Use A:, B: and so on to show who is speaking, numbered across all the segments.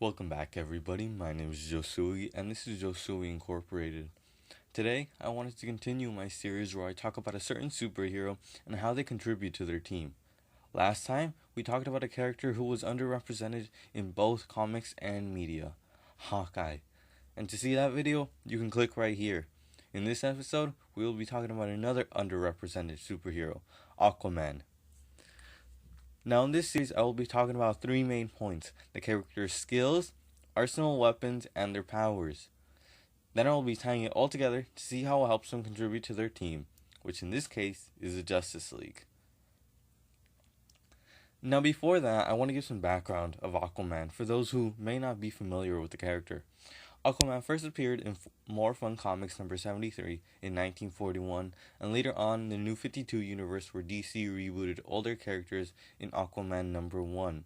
A: Welcome back, everybody. My name is Josuii, and this is Josuii Incorporated. Today, I wanted to continue my series where I talk about a certain superhero and how they contribute to their team. Last time, we talked about a character who was underrepresented in both comics and media, Hawkeye. And to see that video, you can click right here. In this episode, we will be talking about another underrepresented superhero, Aquaman. Now, in this series, I will be talking about three main points: the character's skills, arsenal weapons, and their powers. Then I will be tying it all together to see how it helps them contribute to their team, which in this case is the Justice League. Now, before that, I want to give some background of Aquaman for those who may not be familiar with the character. Aquaman first appeared in More Fun Comics number 73 in 1941, and later on in the New 52 universe where DC rebooted older characters in Aquaman number 1.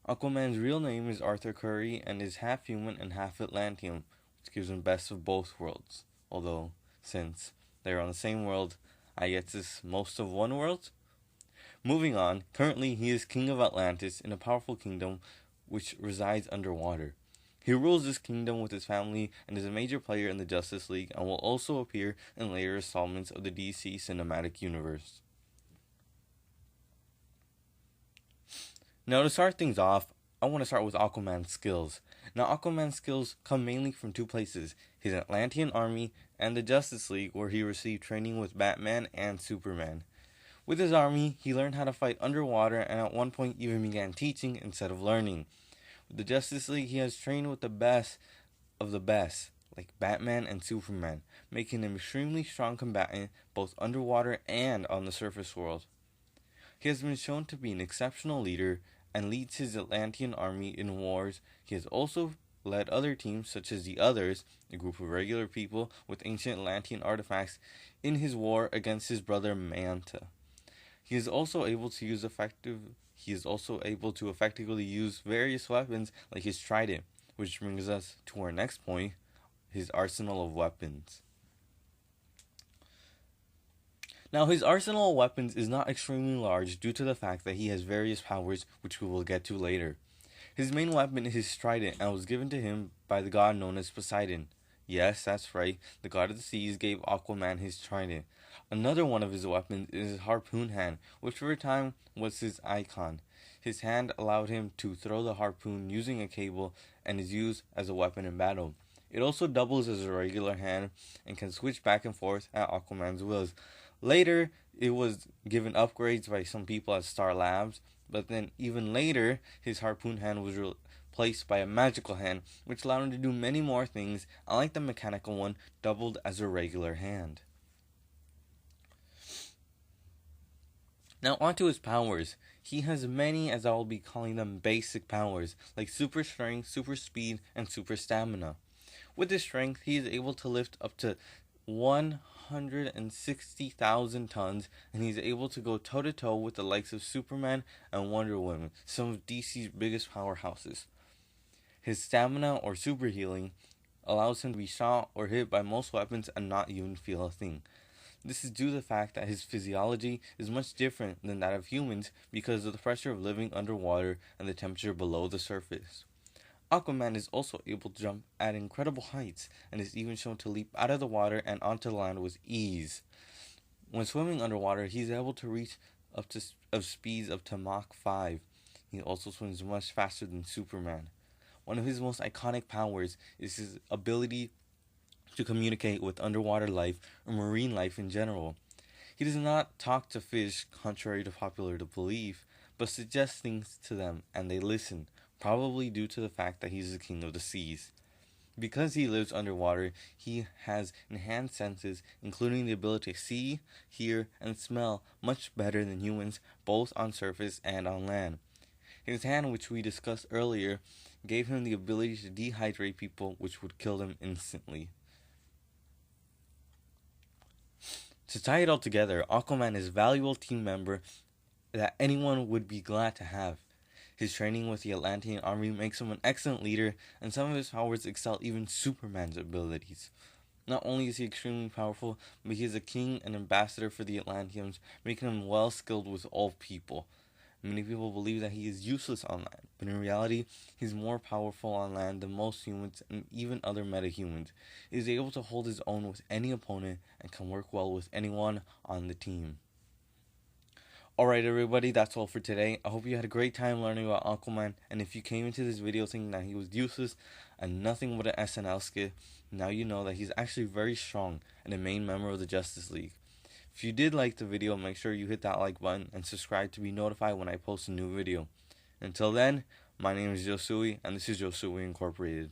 A: Aquaman's real name is Arthur Curry and is half human and half Atlantean, which gives him best of both worlds. Although, since they're on the same world, I guess it's most of one world? Moving on, currently he is king of Atlantis in a powerful kingdom which resides underwater. He rules this kingdom with his family and is a major player in the Justice League and will also appear in later installments of the DC Cinematic Universe. Now, to start things off, I want to start with Aquaman's skills. Now, Aquaman's skills come mainly from two places: his Atlantean army and the Justice League, where he received training with Batman and Superman. With his army, he learned how to fight underwater and at one point even began teaching instead of learning. With the Justice League, he has trained with the best of the best, like Batman and Superman, making him extremely strong combatant both underwater and on the surface world. He has been shown to be an exceptional leader and leads his Atlantean army in wars. He has also led other teams, such as the Others, a group of regular people with ancient Atlantean artifacts, in his war against his brother Manta. He is also able to effectively use various weapons like his trident, which brings us to our next point: his arsenal of weapons. Now, his arsenal of weapons is not extremely large due to the fact that he has various powers, which we will get to later. His main weapon is his trident and was given to him by the god known as Poseidon. Yes, that's right, the god of the seas gave Aquaman his trident. Another one of his weapons is his harpoon hand, which for a time was his icon. His hand allowed him to throw the harpoon using a cable and is used as a weapon in battle. It also doubles as a regular hand and can switch back and forth at Aquaman's wills. Later, it was given upgrades by some people at Star Labs, but then even later, his harpoon hand was replaced by a magical hand, which allowed him to do many more things, unlike the mechanical one, doubled as a regular hand. Now onto his powers. He has many, as I will be calling them, basic powers, like super strength, super speed, and super stamina. With his strength, he is able to lift up to 160,000 tons, and he's able to go toe-to-toe with the likes of Superman and Wonder Woman, some of DC's biggest powerhouses. His stamina, or super healing, allows him to be shot or hit by most weapons and not even feel a thing. This is due to the fact that his physiology is much different than that of humans because of the pressure of living underwater and the temperature below the surface. Aquaman is also able to jump at incredible heights and is even shown to leap out of the water and onto the land with ease. When swimming underwater, he is able to reach up to speeds up to Mach 5. He also swims much faster than Superman. One of his most iconic powers is his ability to communicate with underwater life or marine life in general. He does not talk to fish, contrary to popular belief, but suggests things to them and they listen, probably due to the fact that he's the king of the seas. Because he lives underwater, he has enhanced senses, including the ability to see, hear, and smell much better than humans, both on surface and on land. His hand, which we discussed earlier, gave him the ability to dehydrate people, which would kill them instantly. To tie it all together, Aquaman is a valuable team member that anyone would be glad to have. His training with the Atlantean army makes him an excellent leader, and some of his powers excel even Superman's abilities. Not only is he extremely powerful, but he is a king and ambassador for the Atlanteans, making him well skilled with all people. Many people believe that he is useless on land, but in reality, he's more powerful on land than most humans and even other metahumans. He is able to hold his own with any opponent and can work well with anyone on the team. Alright everybody, that's all for today. I hope you had a great time learning about Aquaman, and if you came into this video thinking that he was useless and nothing but an SNL skit, now you know that he's actually very strong and a main member of the Justice League. If you did like the video, make sure you hit that like button and subscribe to be notified when I post a new video. Until then, my name is Josuii, and this is Josuii Incorporated.